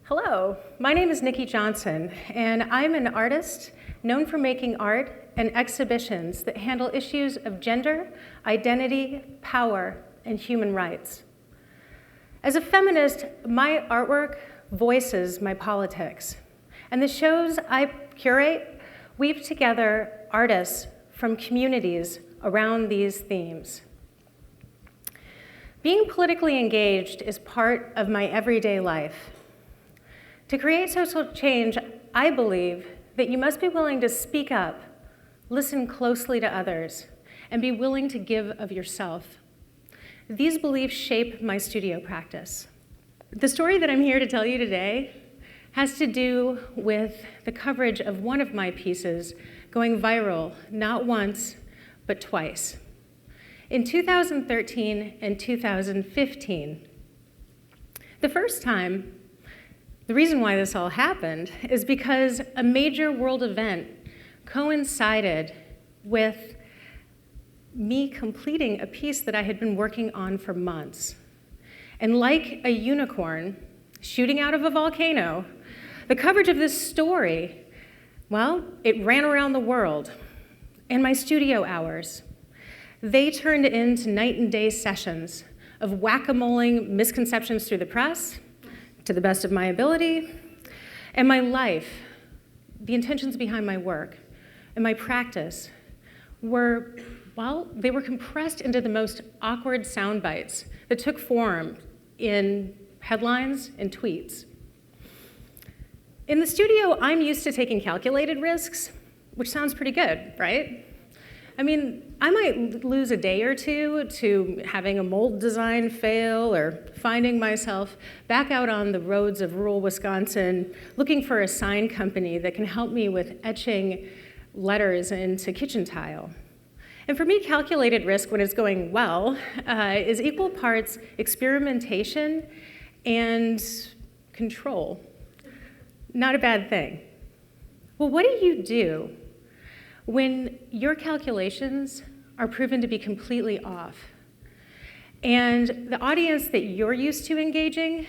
Hello, my name is Niki Johnson, and I'm an artist known for making art and exhibitions that handle issues of gender, identity, power, and human rights. As a feminist, my artwork voices my politics, and the shows I curate weave together artists from communities around these themes. Being politically engaged is part of my everyday life. To create social change, I believe that you must be willing to speak up, listen closely to others, and be willing to give of yourself. These beliefs shape my studio practice. The story that I'm here to tell you today has to do with the coverage of one of my pieces going viral not once, but twice. In 2013 and 2015. The first time, the reason why this all happened is because a major world event coincided with me completing a piece that I had been working on for months. And like a unicorn shooting out of a volcano, the coverage of this story, well, it ran around the world. And my studio hours, they turned into night and day sessions of whack-a-moling misconceptions through the press, to the best of my ability, and my life, the intentions behind my work, and my practice were, well, they were compressed into the most awkward sound bites that took form in headlines and tweets. In the studio, I'm used to taking calculated risks, which sounds pretty good, right? I mean, I might lose a day or two to having a mold design fail or finding myself back out on the roads of rural Wisconsin looking for a sign company that can help me with etching letters into kitchen tile. And for me, calculated risk when it's going well is equal parts experimentation and control. Not a bad thing. Well, what do you do when your calculations are proven to be completely off, and the audience that you're used to engaging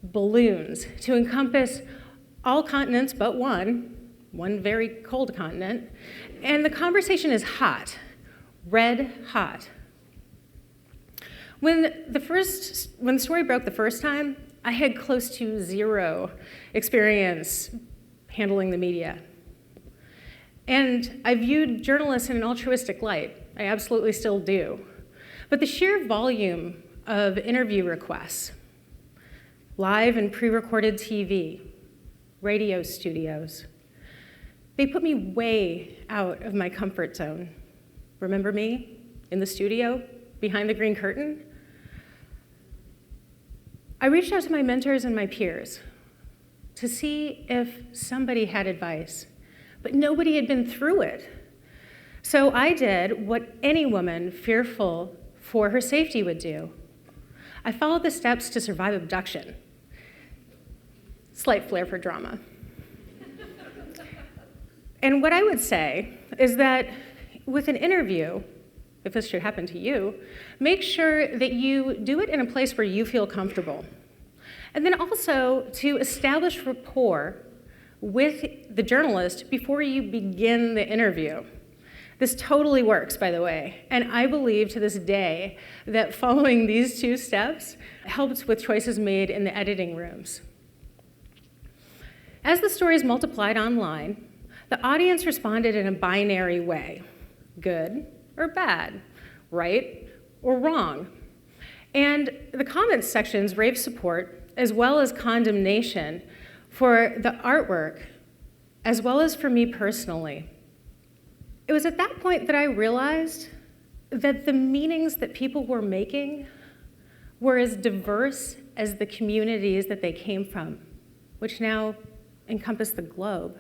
balloons to encompass all continents but one very cold continent, and the conversation is hot, red hot? When the story broke the first time, I had close to zero experience handling the media. And I viewed journalists in an altruistic light. I absolutely still do. But the sheer volume of interview requests, live and pre-recorded TV, radio studios, they put me way out of my comfort zone. Remember me in the studio, behind the green curtain? I reached out to my mentors and my peers to see if somebody had advice. But nobody had been through it. So I did what any woman fearful for her safety would do. I followed the steps to survive abduction. Slight flair for drama. And what I would say is that with an interview, if this should happen to you, make sure that you do it in a place where you feel comfortable. And then also to establish rapport with the journalist before you begin the interview. This totally works, by the way, and I believe to this day that following these two steps helps with choices made in the editing rooms. As the stories multiplied online, the audience responded in a binary way, good or bad, right or wrong. And the comments sections raved support as well as condemnation for the artwork, as well as for me personally. It was at that point that I realized that the meanings that people were making were as diverse as the communities that they came from, which now encompass the globe.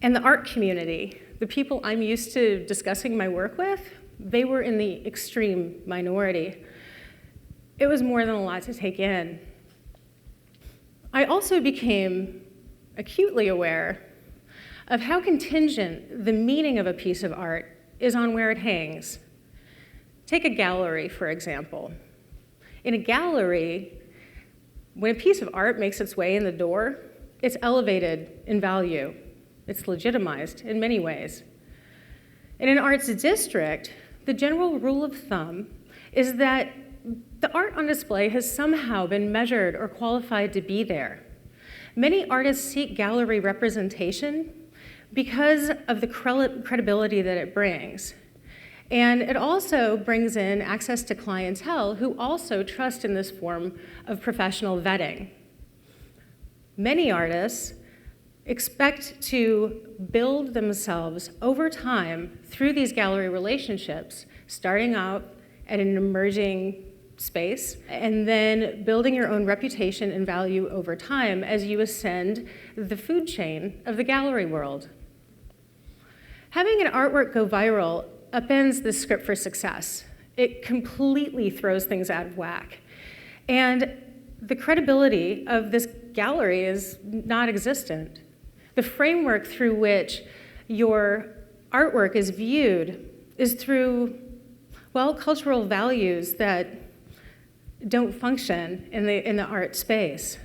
And the art community, the people I'm used to discussing my work with, they were in the extreme minority. It was more than a lot to take in. I also became acutely aware of how contingent the meaning of a piece of art is on where it hangs. Take a gallery, for example. In a gallery, When a piece of art makes its way in the door, it's elevated in value. It's legitimized in many ways. In an arts district, the general rule of thumb is that the art on display has somehow been measured or qualified to be there. Many artists seek gallery representation because of the credibility that it brings. And it also brings in access to clientele who also trust in this form of professional vetting. Many artists expect to build themselves over time through these gallery relationships, starting out at an emerging space, and then building your own reputation and value over time as you ascend the food chain of the gallery world. Having an artwork go viral upends the script for success. It completely throws things out of whack. And the credibility of this gallery is non-existent. The framework through which your artwork is viewed is through, well, cultural values that don't function in the art space.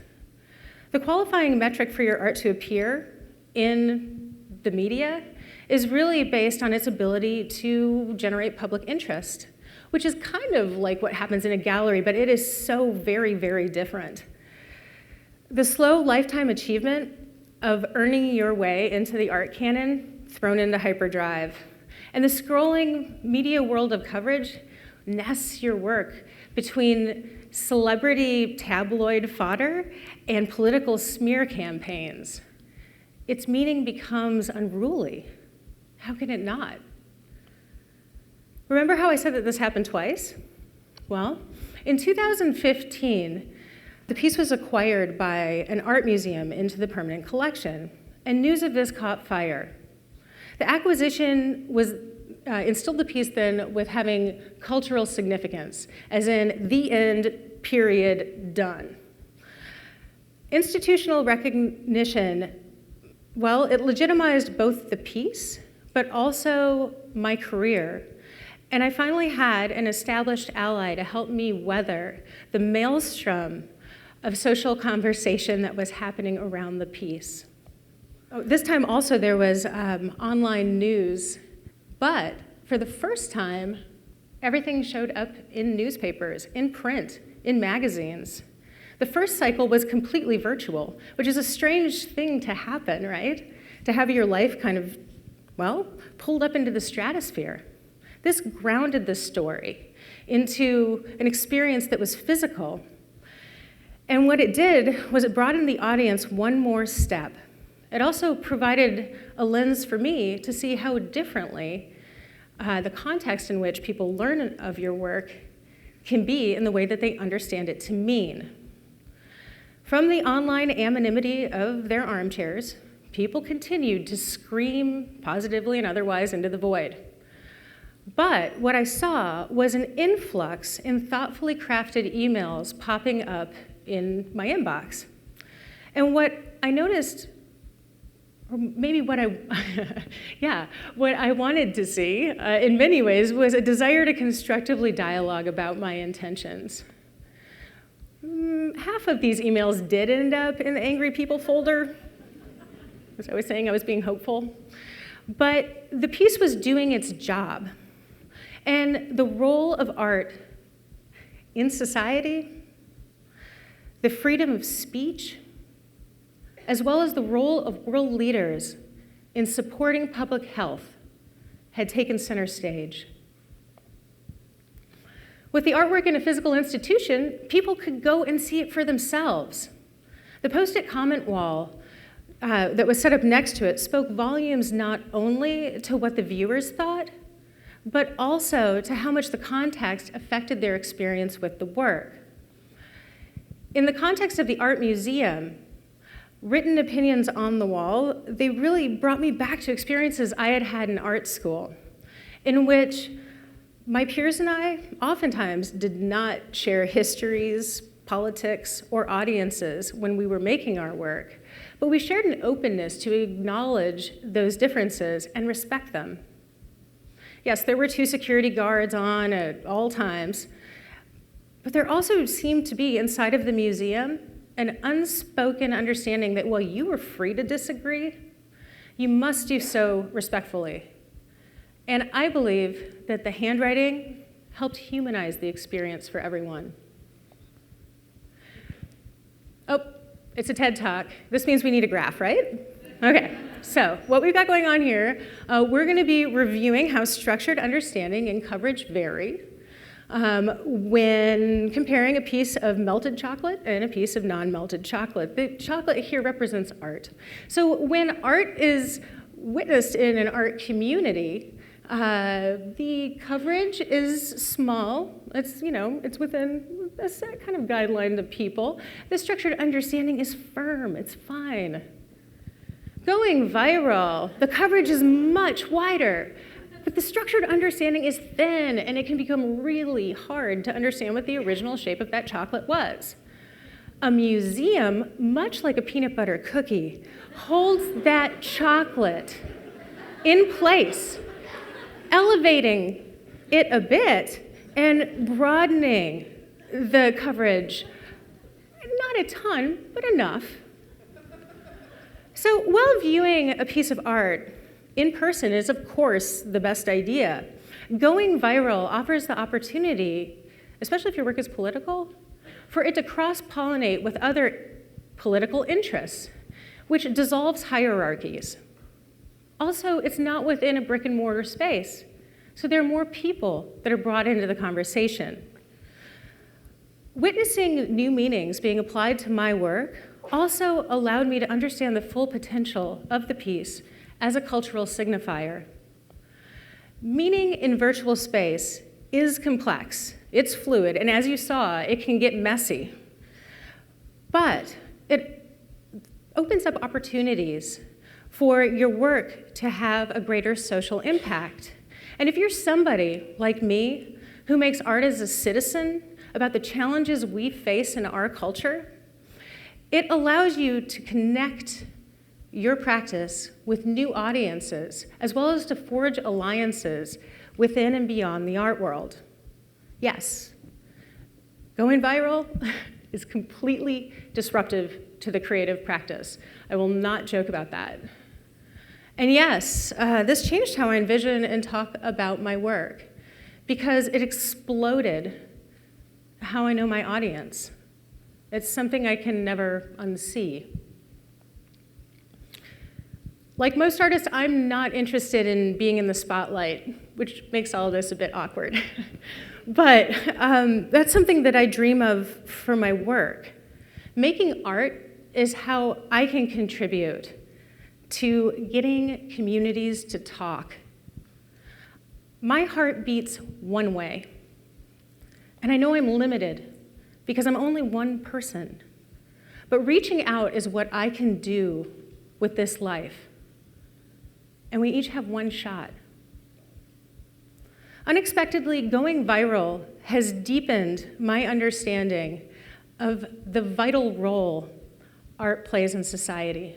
The qualifying metric for your art to appear in the media is really based on its ability to generate public interest, which is kind of like what happens in a gallery, but it is so very, very different. The slow lifetime achievement of earning your way into the art canon thrown into hyperdrive, and the scrolling media world of coverage nests your work between celebrity tabloid fodder and political smear campaigns. Its meaning becomes unruly. How can it not? Remember how I said that this happened twice? Well, in 2015, the piece was acquired by an art museum into the permanent collection, and news of this caught fire. The acquisition instilled the piece then with having cultural significance, as in the end, period, done. Institutional recognition, well, it legitimized both the piece, but also my career. And I finally had an established ally to help me weather the maelstrom of social conversation that was happening around the piece. This time also there was online news, but for the first time, everything showed up in newspapers, in print, in magazines. The first cycle was completely virtual, which is a strange thing to happen, right? To have your life kind of, well, pulled up into the stratosphere. This grounded the story into an experience that was physical. And what it did was it brought in the audience one more step. It also provided a lens for me to see how differently the context in which people learn of your work can be in the way that they understand it to mean. From the online anonymity of their armchairs, people continued to scream positively and otherwise into the void. But what I saw was an influx in thoughtfully crafted emails popping up in my inbox. And what I noticed, or maybe what what I wanted to see in many ways was a desire to constructively dialogue about my intentions. Half of these emails did end up in the angry people folder. As I was saying, I was being hopeful. But the piece was doing its job. And the role of art in society, the freedom of speech, as well as the role of world leaders in supporting public health, had taken center stage. With the artwork in a physical institution, people could go and see it for themselves. The post-it comment wall that was set up next to it spoke volumes not only to what the viewers thought, but also to how much the context affected their experience with the work. In the context of the art museum, written opinions on the wall, they really brought me back to experiences I had had in art school, in which my peers and I oftentimes did not share histories, politics, or audiences when we were making our work, but we shared an openness to acknowledge those differences and respect them. Yes, there were 2 security guards on at all times, but there also seemed to be, inside of the museum, an unspoken understanding that while you are free to disagree, you must do so respectfully. And I believe that the handwriting helped humanize the experience for everyone. Oh, it's a TED Talk. This means we need a graph, right? Okay, so what we've got going on here, we're going to be reviewing how structured understanding and coverage vary when comparing a piece of melted chocolate and a piece of non-melted chocolate. The chocolate here represents art. So when art is witnessed in an art community, the coverage is small. It's, it's within a set kind of guideline of people. The structured understanding is firm. It's fine. Going viral, the coverage is much wider, but the structured understanding is thin, and it can become really hard to understand what the original shape of that chocolate was. A museum, much like a peanut butter cookie, holds that chocolate in place, elevating it a bit and broadening the coverage. Not a ton, but enough. So while viewing a piece of art in person is, of course, the best idea, going viral offers the opportunity, especially if your work is political, for it to cross-pollinate with other political interests, which dissolves hierarchies. Also, it's not within a brick and mortar space, so there are more people that are brought into the conversation. Witnessing new meanings being applied to my work also allowed me to understand the full potential of the piece as a cultural signifier. Meaning in virtual space is complex, it's fluid, and as you saw, it can get messy. But it opens up opportunities for your work to have a greater social impact. And if you're somebody like me who makes art as a citizen about the challenges we face in our culture, it allows you to connect your practice with new audiences, as well as to forge alliances within and beyond the art world. Yes, going viral is completely disruptive to the creative practice. I will not joke about that. And yes, this changed how I envision and talk about my work, because it exploded how I know my audience. It's something I can never unsee. Like most artists, I'm not interested in being in the spotlight, which makes all of this a bit awkward. But that's something that I dream of for my work. Making art is how I can contribute to getting communities to talk. My heart beats one way, and I know I'm limited because I'm only one person. But reaching out is what I can do with this life. And we each have one shot. Unexpectedly, going viral has deepened my understanding of the vital role art plays in society.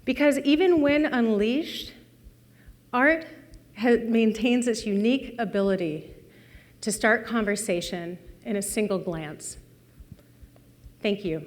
Because even when unleashed, art maintains its unique ability to start conversation in a single glance. Thank you.